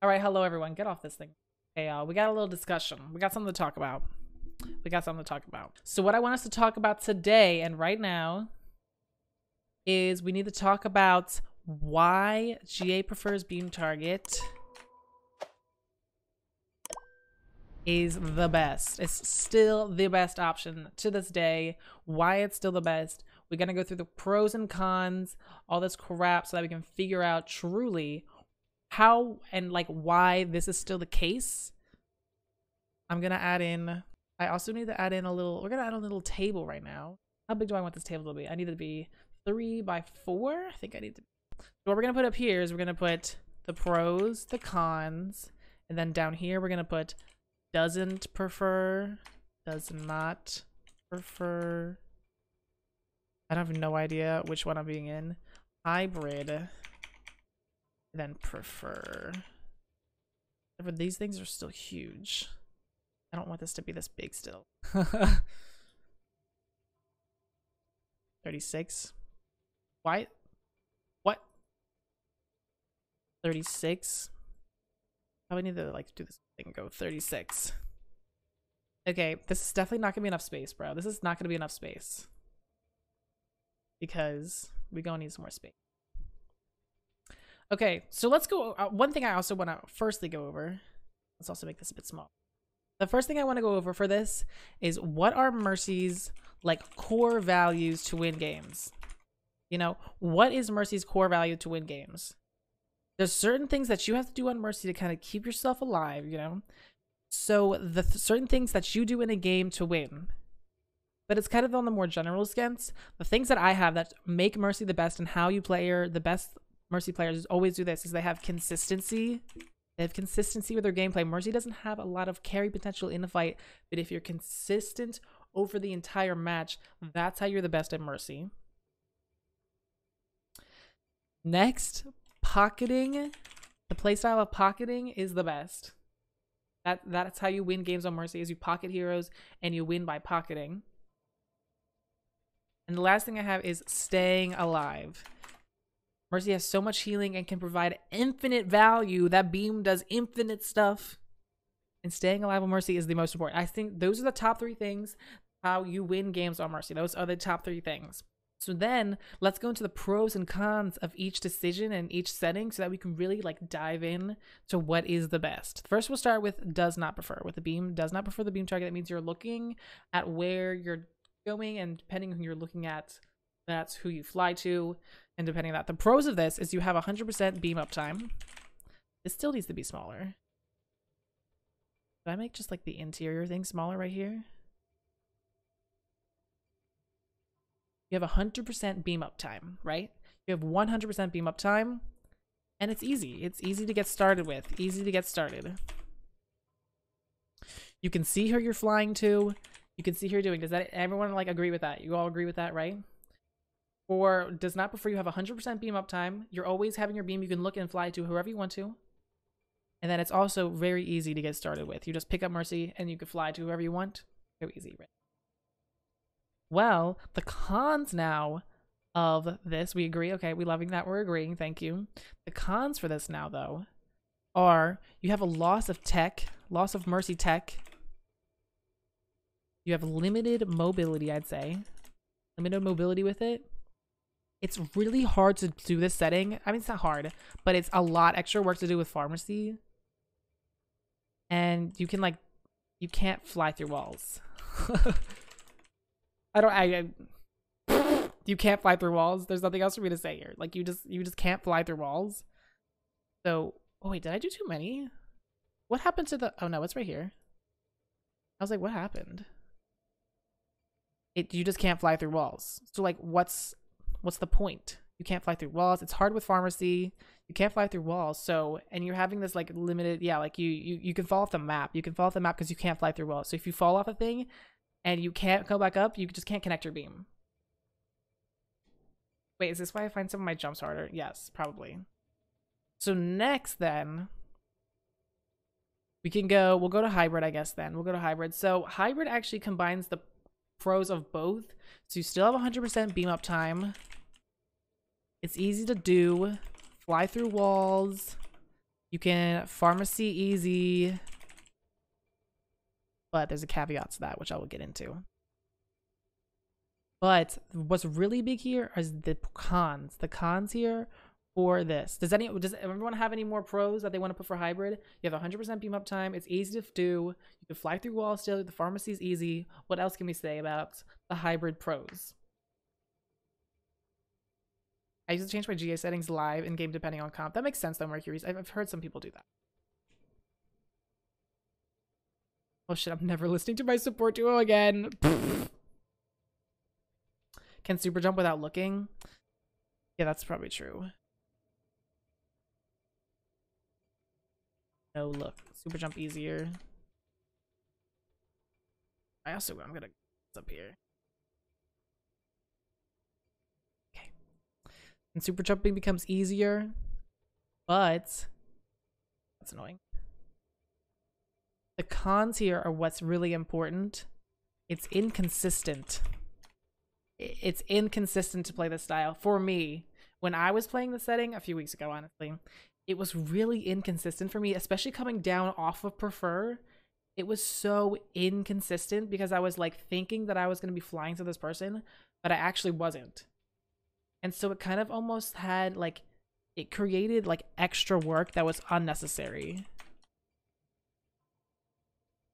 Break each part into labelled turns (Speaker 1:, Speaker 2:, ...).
Speaker 1: All right, hello everyone. Get off this thing. Hey, we got a little discussion. We got something to talk about. So what I want us to talk about today and right now is we need to talk about why GA prefers beam target is the best. It's still the best option to this day. Why it's still the best. We're gonna go through the pros and cons, all this crap, so that we can figure out truly how and like why this is still the case. I'm gonna add in, I also need to add in a little, we're gonna add a little table right now. How big do I want this table to be? I need it to be 3 by 4. I think I need to. So what we're gonna put up here is we're gonna put the pros, the cons, and then down here we're gonna put doesn't prefer, does not prefer. I have no idea which one I'm being in. Hybrid, then prefer. These things are still huge. I don't want this to be this big still. 36. Why? What? 36. Probably need to like do this thing and go 36. Okay, this is definitely not gonna be enough space, bro. This is not gonna be enough space. Because we're gonna need some more space. Okay, so let's go. One thing I also want to firstly go over. Let's also make this a bit small. The first thing I want to go over for this is what are Mercy's like core values to win games? You know, what is Mercy's core value to win games? There's certain things that you have to do on Mercy to kind of keep yourself alive, you know? So the certain things that you do in a game to win. But it's kind of on the more general sense. The things that I have that make Mercy the best and how you play the best Mercy players always do this is they have consistency. They have consistency with their gameplay. Mercy doesn't have a lot of carry potential in the fight, but if you're consistent over the entire match, that's how you're the best at Mercy. Next, pocketing. The playstyle of pocketing is the best. That's how you win games on Mercy, is you pocket heroes and you win by pocketing. And the last thing I have is staying alive. Mercy has so much healing and can provide infinite value. That beam does infinite stuff. And staying alive on Mercy is the most important. I think those are the top 3 things how you win games on Mercy. Those are the top 3 things. So then let's go into the pros and cons of each decision and each setting so that we can really like dive in to what is the best. First, we'll start with does not prefer. With the beam, does not prefer the beam target. That means you're looking at where you're going, and depending on who you're looking at, that's who you fly to. And depending on that, the pros of this is you have 100% beam uptime. It still needs to be smaller. Did I make just like the interior thing smaller right here? You have 100% beam uptime, right? You have 100% beam uptime, and it's easy. It's easy to get started with. Easy to get started. You can see who you're flying to. You can see who you're doing. Does that everyone like agree with that? You all agree with that, right? Or does not prefer, you have 100% beam uptime. You're always having your beam. You can look and fly to whoever you want to. And then it's also very easy to get started with. You just pick up Mercy and you can fly to whoever you want. So easy, right? Well, the cons now of this, we agree. Okay, we loving that. We're agreeing. Thank you. The cons for this now, though, are you have a loss of tech, loss of Mercy tech. You have limited mobility, I'd say. Limited mobility with it. It's really hard to do this setting. I mean, it's not hard, but it's a lot extra work to do with pharmacy. And you can like, you can't fly through walls. You can't fly through walls. There's nothing else for me to say here. Like you just can't fly through walls. So, oh wait, did I do too many? What happened to the, oh no, it's right here. I was like, what happened? You just can't fly through walls. So like, what's the point? You can't fly through walls. It's hard with pharmacy. You can't fly through walls. So, and you're having this like limited, yeah, like you can fall off the map. You can fall off the map because you can't fly through walls. So if you fall off a thing and you can't go back up, you just can't connect your beam. Wait, is this why I find some of my jumps harder? Yes, probably. So next then, we'll go to hybrid, I guess then. We'll go to hybrid. So hybrid actually combines the pros of both. So you still have 100% beam uptime. It's easy to do. Fly through walls. You can pharmacy easy, but there's a caveat to that, which I will get into. But what's really big here is the cons. The cons here for this. Does everyone have any more pros that they want to put for hybrid? You have 100% beam up time. It's easy to do. You can fly through walls still. The pharmacy is easy. What else can we say about the hybrid pros? I used to change my GA settings live in game depending on comp. That makes sense though, Mercury's. I've heard some people do that. Oh shit, I'm never listening to my support duo again. Can super jump without looking? Yeah, that's probably true. No look. Super jump easier. I'm gonna up here. Okay. And super jumping becomes easier, but that's annoying. The cons here are what's really important. It's inconsistent. It's inconsistent to play this style. For me, when I was playing the setting a few weeks ago, honestly, it was really inconsistent for me, especially coming down off of Prefer. It was so inconsistent because I was like thinking that I was going to be flying to this person, but I actually wasn't. And so it kind of almost had like, it created like extra work that was unnecessary.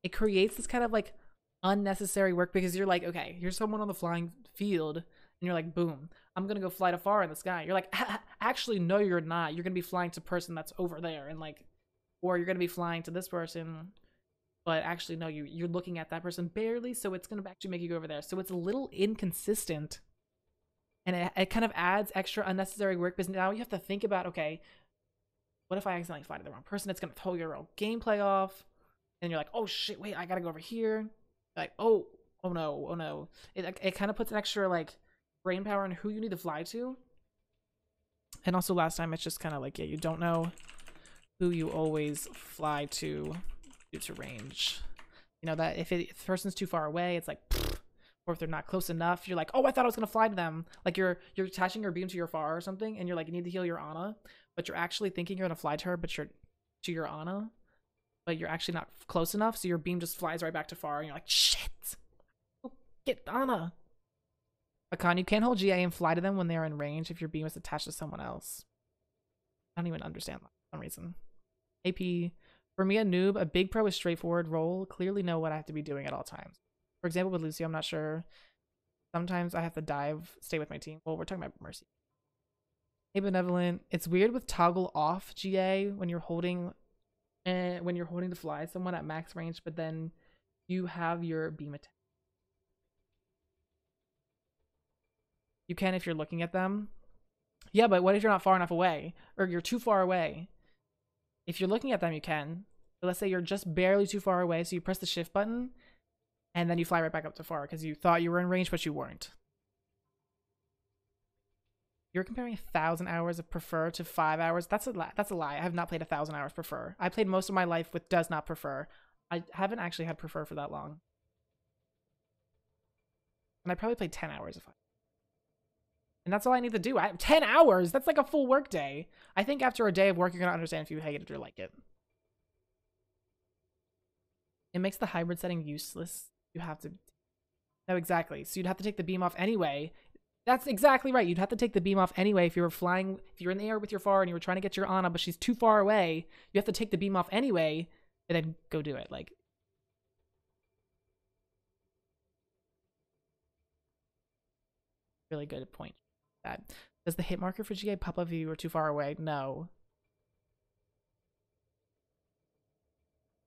Speaker 1: It creates this kind of like unnecessary work because you're like, okay, here's someone on the flying field, and you're like, boom, I'm gonna go fly to far in the sky. You're like, actually, no, you're not. You're gonna be flying to person that's over there, and like, or you're gonna be flying to this person, but actually, no, you're looking at that person barely, so it's gonna actually make you go over there. So it's a little inconsistent, and it kind of adds extra unnecessary work because now you have to think about, okay, what if I accidentally fly to the wrong person? It's gonna throw your own gameplay off. And you're like, oh shit, wait, I gotta go over here. Like, oh no. It kind of puts an extra like brain power on who you need to fly to. And also last time it's just kind of like, yeah, you don't know who you always fly to due to range. You know, that if the person's too far away, it's like, or if they're not close enough, you're like, oh, I thought I was gonna fly to them. Like you're attaching your beam to your far or something, and you're like, you need to heal your Ana, but you're actually thinking you're gonna fly to her, but you're to your Ana. But you're actually not close enough, so your beam just flies right back to far, and you're like, shit! Get Ana! Akan, you can't hold GA and fly to them when they are in range if your beam is attached to someone else. I don't even understand that for some reason. AP, for me, a noob, a big pro is straightforward roll, clearly know what I have to be doing at all times. For example, with Lucio, I'm not sure. Sometimes I have to dive, stay with my team. Well, we're talking about Mercy. Hey, Benevolent, it's weird with toggle off GA when you're holding to fly someone at max range, but then you have your beam attack. You can if you're looking at them. Yeah, but what if you're not far enough away? Or you're too far away? If you're looking at them, you can. But let's say you're just barely too far away, so you press the shift button, and then you fly right back up to far because you thought you were in range, but you weren't. You're comparing 1,000 hours of Prefer to 5 hours. That's a lie. I have not played 1,000 hours Prefer. I played most of my life with Does Not Prefer. I haven't actually had Prefer for that long. And I probably played 10 hours of it. And that's all I need to do. 10 hours? That's like a full work day. I think after a day of work, you're going to understand if you hate it or like it. It makes the hybrid setting useless. You have to... No, exactly. So you'd have to take the beam off anyway. That's exactly right. You'd have to take the beam off anyway if you were flying, if you're in the air with your far and you were trying to get your Ana, but she's too far away. You have to take the beam off anyway and then go do it. Like, really good point. That does the hit marker for GA pop up if you were too far away? No,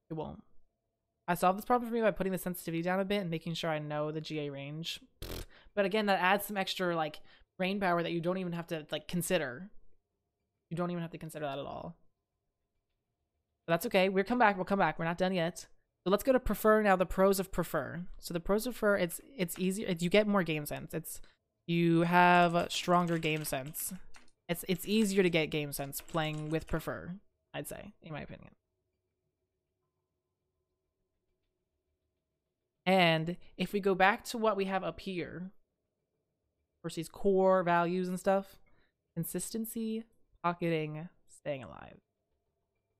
Speaker 1: it won't. I solved this problem for me by putting the sensitivity down a bit and making sure I know the GA range. But again, that adds some extra like brain power that you don't even have to like consider. You don't even have to consider that at all. But that's okay. We'll come back. We're not done yet. So let's go to Prefer now. The pros of Prefer. So the pros of Prefer, it's easier. You get more game sense. You have stronger game sense. It's easier to get game sense playing with Prefer, I'd say, in my opinion. And if we go back to what we have up here, versus core values and stuff, consistency, pocketing, staying alive.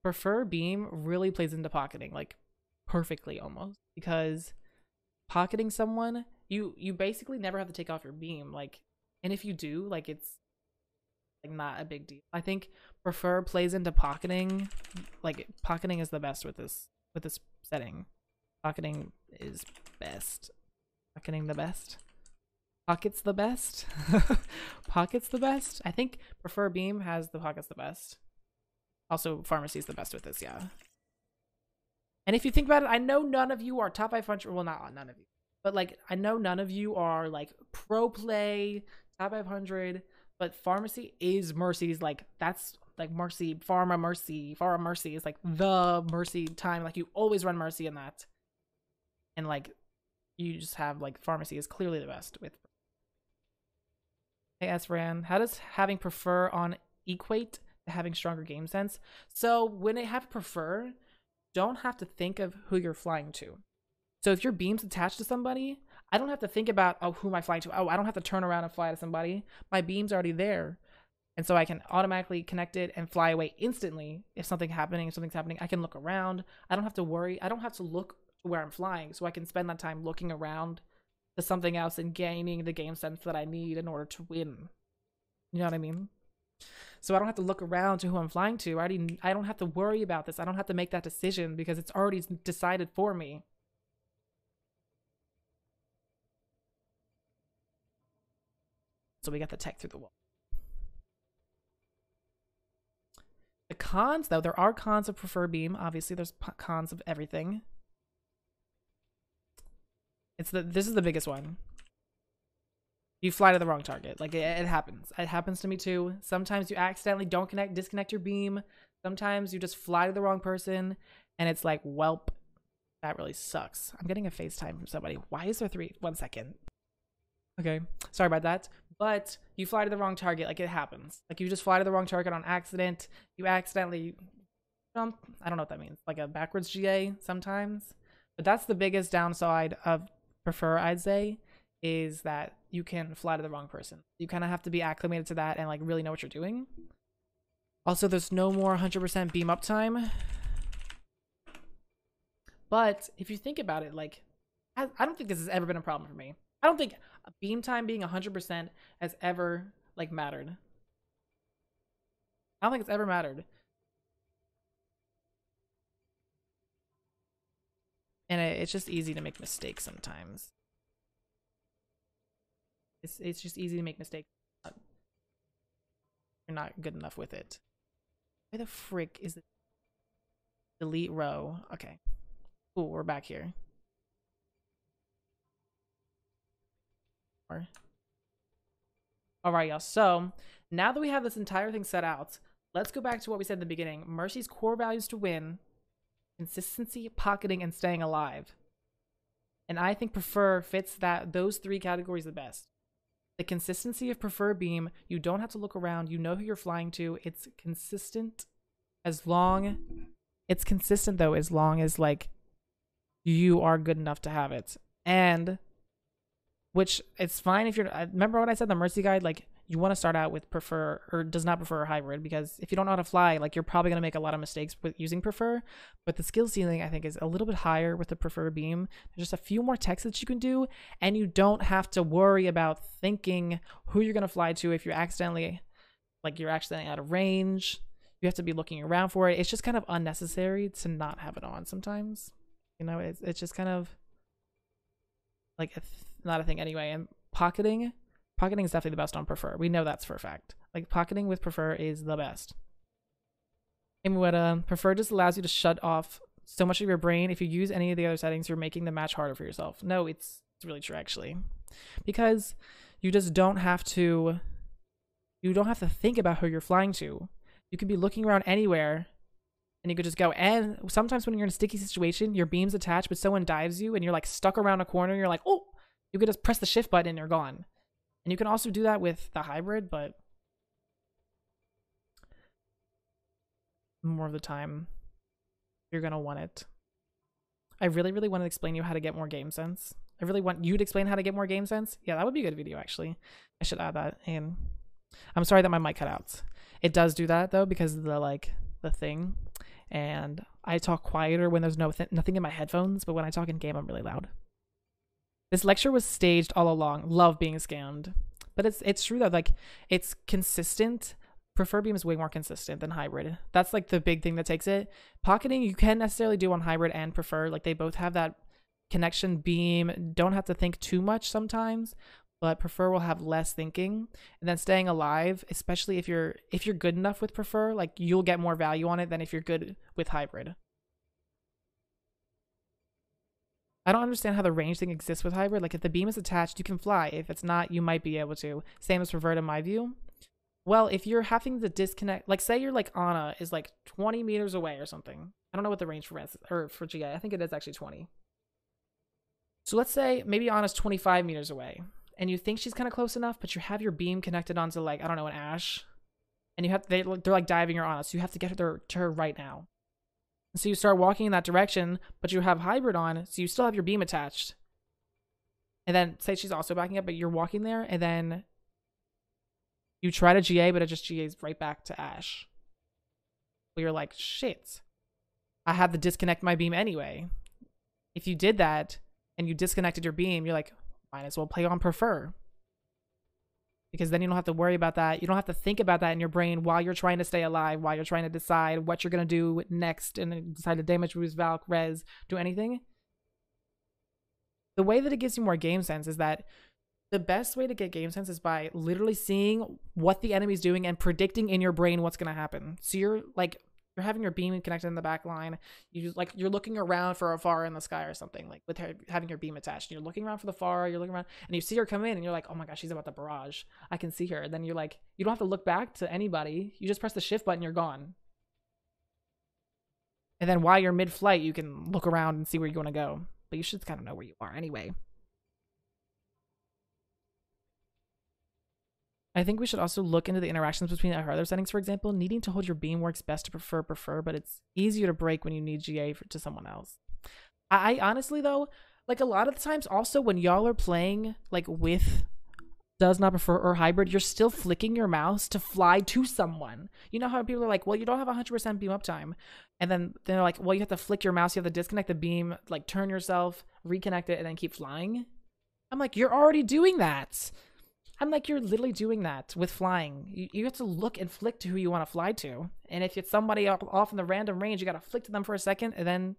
Speaker 1: Prefer beam really plays into pocketing, like perfectly almost, because pocketing someone, you basically never have to take off your beam, like, and if you do, like, it's like not a big deal. I think prefer plays into pocketing, like pocketing is the best with this setting. Pocketing is best. Pocketing the best. Pockets the best. Pockets the best. I think prefer beam has the pockets the best. Also, pharmacy is the best with this, yeah. And if you think about it, I know none of you are top 500. Well, not none of you, but like I know none of you are like pro play top 500. But pharmacy is Mercy's, like that's like Mercy, Pharma Mercy is like the Mercy time. Like you always run Mercy in that, and like you just have like pharmacy is clearly the best with. Hey Ran, how does having prefer on equate to having stronger game sense? So when they have prefer, don't have to think of who you're flying to. So if your beam's attached to somebody, I don't have to think about, oh, who am I flying to? Oh, I don't have to turn around and fly to somebody. My beam's already there. And so I can automatically connect it and fly away instantly. If something's happening, I can look around. I don't have to worry. I don't have to look to where I'm flying. So I can spend that time looking around to something else and gaining the game sense that I need in order to win. You know what I mean? So I don't have to look around to who I'm flying to. I don't have to worry about this. I don't have to make that decision because it's already decided for me. So we got the tech through the wall. The cons, though, there are cons of prefer beam. Obviously, there's cons of everything. This is the biggest one. You fly to the wrong target. Like it happens. It happens to me too. Sometimes you accidentally don't disconnect your beam. Sometimes you just fly to the wrong person, and it's like, welp, that really sucks. I'm getting a FaceTime from somebody. Why is there 1 second? Okay, sorry about that. But you fly to the wrong target. Like it happens. Like you just fly to the wrong target on accident. You accidentally jump. I don't know what that means. Like a backwards GA sometimes. But that's the biggest downside of prefer, I'd say, is that you can fly to the wrong person. You kind of have to be acclimated to that and like really know what you're doing. Also, there's no more 100% beam uptime. But if you think about it, like I don't think this has ever been a problem for me. I don't think beam time being 100% has ever like mattered. I don't think it's ever mattered. And it's just easy to make mistakes sometimes. It's just easy to make mistakes. You're not good enough with it. Where the frick is the delete row? Okay. Cool, we're back here. Alright, y'all. So now that we have this entire thing set out, let's go back to what we said in the beginning. Mercy's core values to win: consistency, pocketing, and staying alive. And I think prefer fits those three categories the best. The consistency of prefer beam, you don't have to look around, you know who you're flying to. It's consistent as long as like you are good enough to have it. And which it's fine if you're, remember what I said, the Mercy guide, like you want to start out with prefer or does not prefer hybrid, because if you don't know how to fly, like you're probably going to make a lot of mistakes with using prefer. But the skill ceiling I think is a little bit higher with the prefer beam. There's just a few more techs that you can do, and you don't have to worry about thinking who you're going to fly to if you're accidentally out of range. You have to be looking around for it. It's just kind of unnecessary to not have it on sometimes. You know, it's just kind of like not a thing anyway. And pocketing is definitely the best on prefer. We know that's for a fact. Like pocketing with prefer is the best. And what prefer just allows you to shut off so much of your brain. If you use any of the other settings, you're making the match harder for yourself. No, it's really true actually, because you just don't have to think about who you're flying to. You could be looking around anywhere and you could just go. And sometimes when you're in a sticky situation, your beam's attached, but someone dives you and you're like stuck around a corner, and you're like, oh, you could just press the shift button and you're gone. And you can also do that with the hybrid, but more of the time you're gonna want it. I really, really want to explain you how to get more game sense. I really want you to explain how to get more game sense. Yeah, that would be a good video actually. I should add that in. I'm sorry that my mic cut out. It does do that though, because of the thing. and I talk quieter when there's nothing in my headphones, but when I talk in game, I'm really loud. This lecture was staged all along. Love being scammed. But it's true though, like it's consistent. Prefer beam is way more consistent than hybrid. That's like the big thing that takes it. Pocketing you can necessarily do on hybrid and prefer. Like they both have that connection beam. Don't have to think too much sometimes, but prefer will have less thinking. And then staying alive, especially if you're good enough with prefer, like you'll get more value on it than if you're good with hybrid. I don't understand how the range thing exists with hybrid. Like if the beam is attached, you can fly. If it's not, you might be able to. Same as revert in my view. Well, if you're having to disconnect, like say you're like Ana is like 20 meters away or something. I don't know what the range for res or for GA. I think it is actually 20. So let's say maybe Ana's 25 meters away and you think she's kind of close enough, but you have your beam connected onto like, I don't know, an Ash. And you have they're like diving your Ana. So you have to get her to her right now. So you start walking in that direction, but you have hybrid on, so you still have your beam attached. And then say she's also backing up, but you're walking there, and then you try to GA, but it just GAs right back to Ash. Well, you're like, shit. I had to disconnect my beam anyway. If you did that and you disconnected your beam, you're like, might as well play on prefer. Because then you don't have to worry about that. You don't have to think about that in your brain while you're trying to stay alive, while you're trying to decide what you're going to do next and then decide to damage, boost, valk, res, do anything. The way that it gives you more game sense is that the best way to get game sense is by literally seeing what the enemy's doing and predicting in your brain what's going to happen. So you're having your beam connected in the back line. You're looking around for a far in the sky or something, like with having your beam attached. You're looking around for the far, you're looking around, and you see her come in, and you're like, oh my gosh, she's about to barrage. I can see her. And then you're like, you don't have to look back to anybody. You just press the shift button, you're gone. And then while you're mid-flight, you can look around and see where you want to go. But you should kind of know where you are anyway. I think we should also look into the interactions between our other settings. For example, needing to hold your beam works best to prefer, but it's easier to break when you need GA to someone else. I honestly though, like a lot of the times also when y'all are playing like with does not prefer or hybrid, you're still flicking your mouse to fly to someone. You know how people are like, well, you don't have 100% beam uptime. And then they're like, well, you have to flick your mouse, you have to disconnect the beam, like turn yourself, reconnect it, and then keep flying. I'm like, you're already doing that. I'm like, you're literally doing that with flying. You have to look and flick to who you want to fly to. And if it's somebody off in the random range, you got to flick to them for a second and then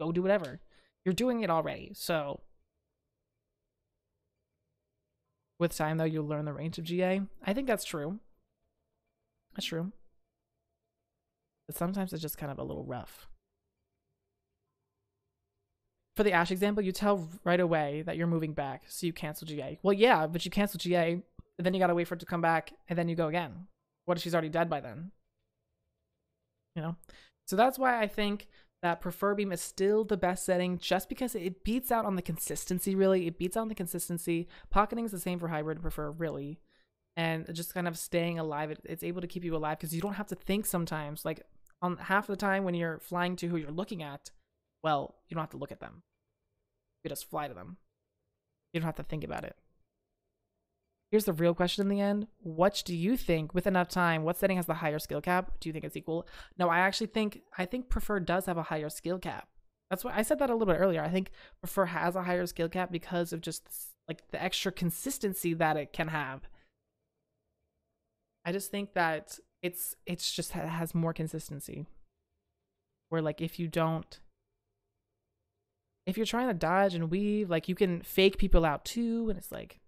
Speaker 1: go do whatever. You're doing it already. So with time, though, you'll learn the range of GA. I think that's true. That's true. But sometimes it's just kind of a little rough. For the Ash example, you tell right away that you're moving back, so you cancel GA. Well, yeah, but you cancel GA, and then you gotta wait for it to come back, and then you go again. What if she's already dead by then? You know? So that's why I think that prefer beam is still the best setting, just because it beats out on the consistency, really. It beats out on the consistency. Pocketing is the same for hybrid and prefer, really. And just kind of staying alive, it's able to keep you alive, because you don't have to think sometimes. Like, on half the time when you're flying to who you're looking at, well, you don't have to look at them. You just fly to them. You don't have to think about it. Here's the real question in the end. What do you think, with enough time, what setting has the higher skill cap? Do you think it's equal? No, I think prefer does have a higher skill cap. That's why I said that a little bit earlier. I think prefer has a higher skill cap because of just like the extra consistency that it can have. I just think that it's just has more consistency. Where like if you're trying to dodge and weave, like you can fake people out too, and it's like,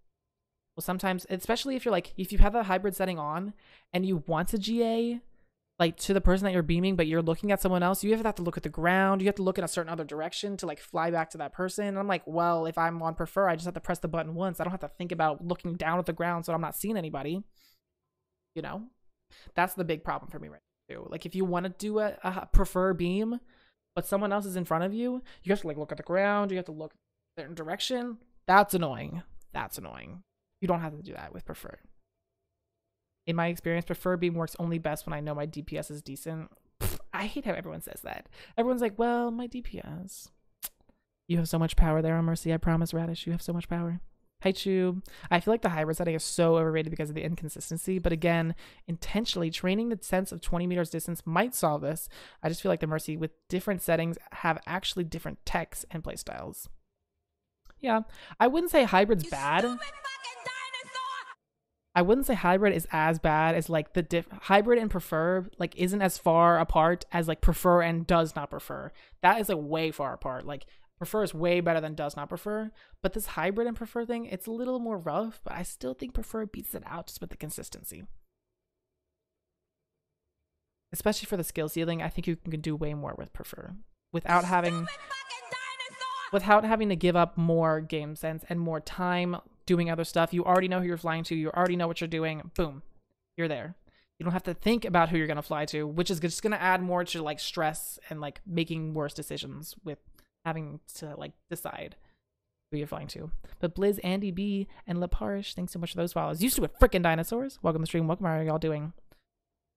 Speaker 1: well, sometimes, especially if you have a hybrid setting on and you want to GA like to the person that you're beaming, but you're looking at someone else, you have to look at the ground, you have to look in a certain other direction to like fly back to that person. And I'm like, well, if I'm on prefer, I just have to press the button once. I don't have to think about looking down at the ground so I'm not seeing anybody. You know, that's the big problem for me right now too. Like if you want to do a prefer beam, but someone else is in front of you, you have to like look at the ground, you have to look a certain direction. That's annoying. That's annoying. You don't have to do that with prefer. In my experience, prefer beam works only best when I know my DPS is decent. I hate how everyone says that. Everyone's like, well, my DPS. You have so much power there on Mercy. I promise, Radish, you have so much power. Haichu. I feel like the hybrid setting is so overrated because of the inconsistency, but again, intentionally training the sense of 20 meters distance might solve this. I just feel like the Mercy with different settings have actually different techs and playstyles. Yeah, I wouldn't say hybrid's bad. I wouldn't say hybrid is as bad as like the hybrid and prefer like isn't as far apart as like prefer and does not prefer. That is like way far apart. Like prefer is way better than does not prefer, but this hybrid and prefer thing, it's a little more rough, but I still think prefer beats it out just with the consistency. Especially for the skill ceiling, I think you can do way more with prefer without having to give up more game sense and more time doing other stuff. You already know who you're flying to, you already know what you're doing, boom, you're there. You don't have to think about who you're going to fly to, which is just going to add more to like stress and like making worse decisions with having to like decide who you're flying to. But Blizz, Andy B, and Leparish, thanks so much for those follows. Used to it, frickin' dinosaurs. Welcome to the stream. Welcome. How are y'all doing?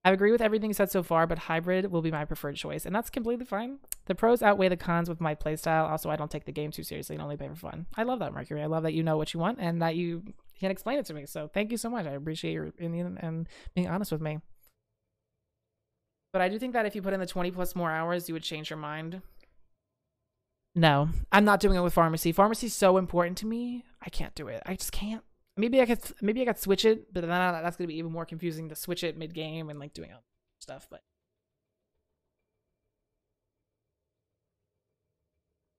Speaker 1: I agree with everything you said so far, but hybrid will be my preferred choice, and that's completely fine. The pros outweigh the cons with my playstyle. Also, I don't take the game too seriously and only play for fun. I love that, Mercury. I love that you know what you want and that you can explain it to me. So thank you so much. I appreciate your opinion and being honest with me. But I do think that if you put in the 20 plus more hours, you would change your mind. No, I'm not doing it with pharmacy. Pharmacy's so important to me. I can't do it. I just can't. Maybe I could switch it, but then that's gonna be even more confusing to switch it mid game and like doing other stuff. But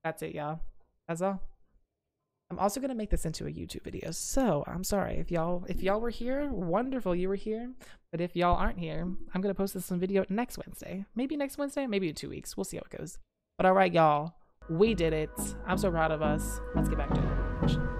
Speaker 1: that's it, y'all. That's all. I'm also gonna make this into a YouTube video, so I'm sorry if y'all were here. Wonderful, you were here. But if y'all aren't here, I'm gonna post this video next Wednesday. Maybe next Wednesday, maybe in 2 weeks. We'll see how it goes. But all right, y'all. We did it. I'm so proud of us. Let's get back to it.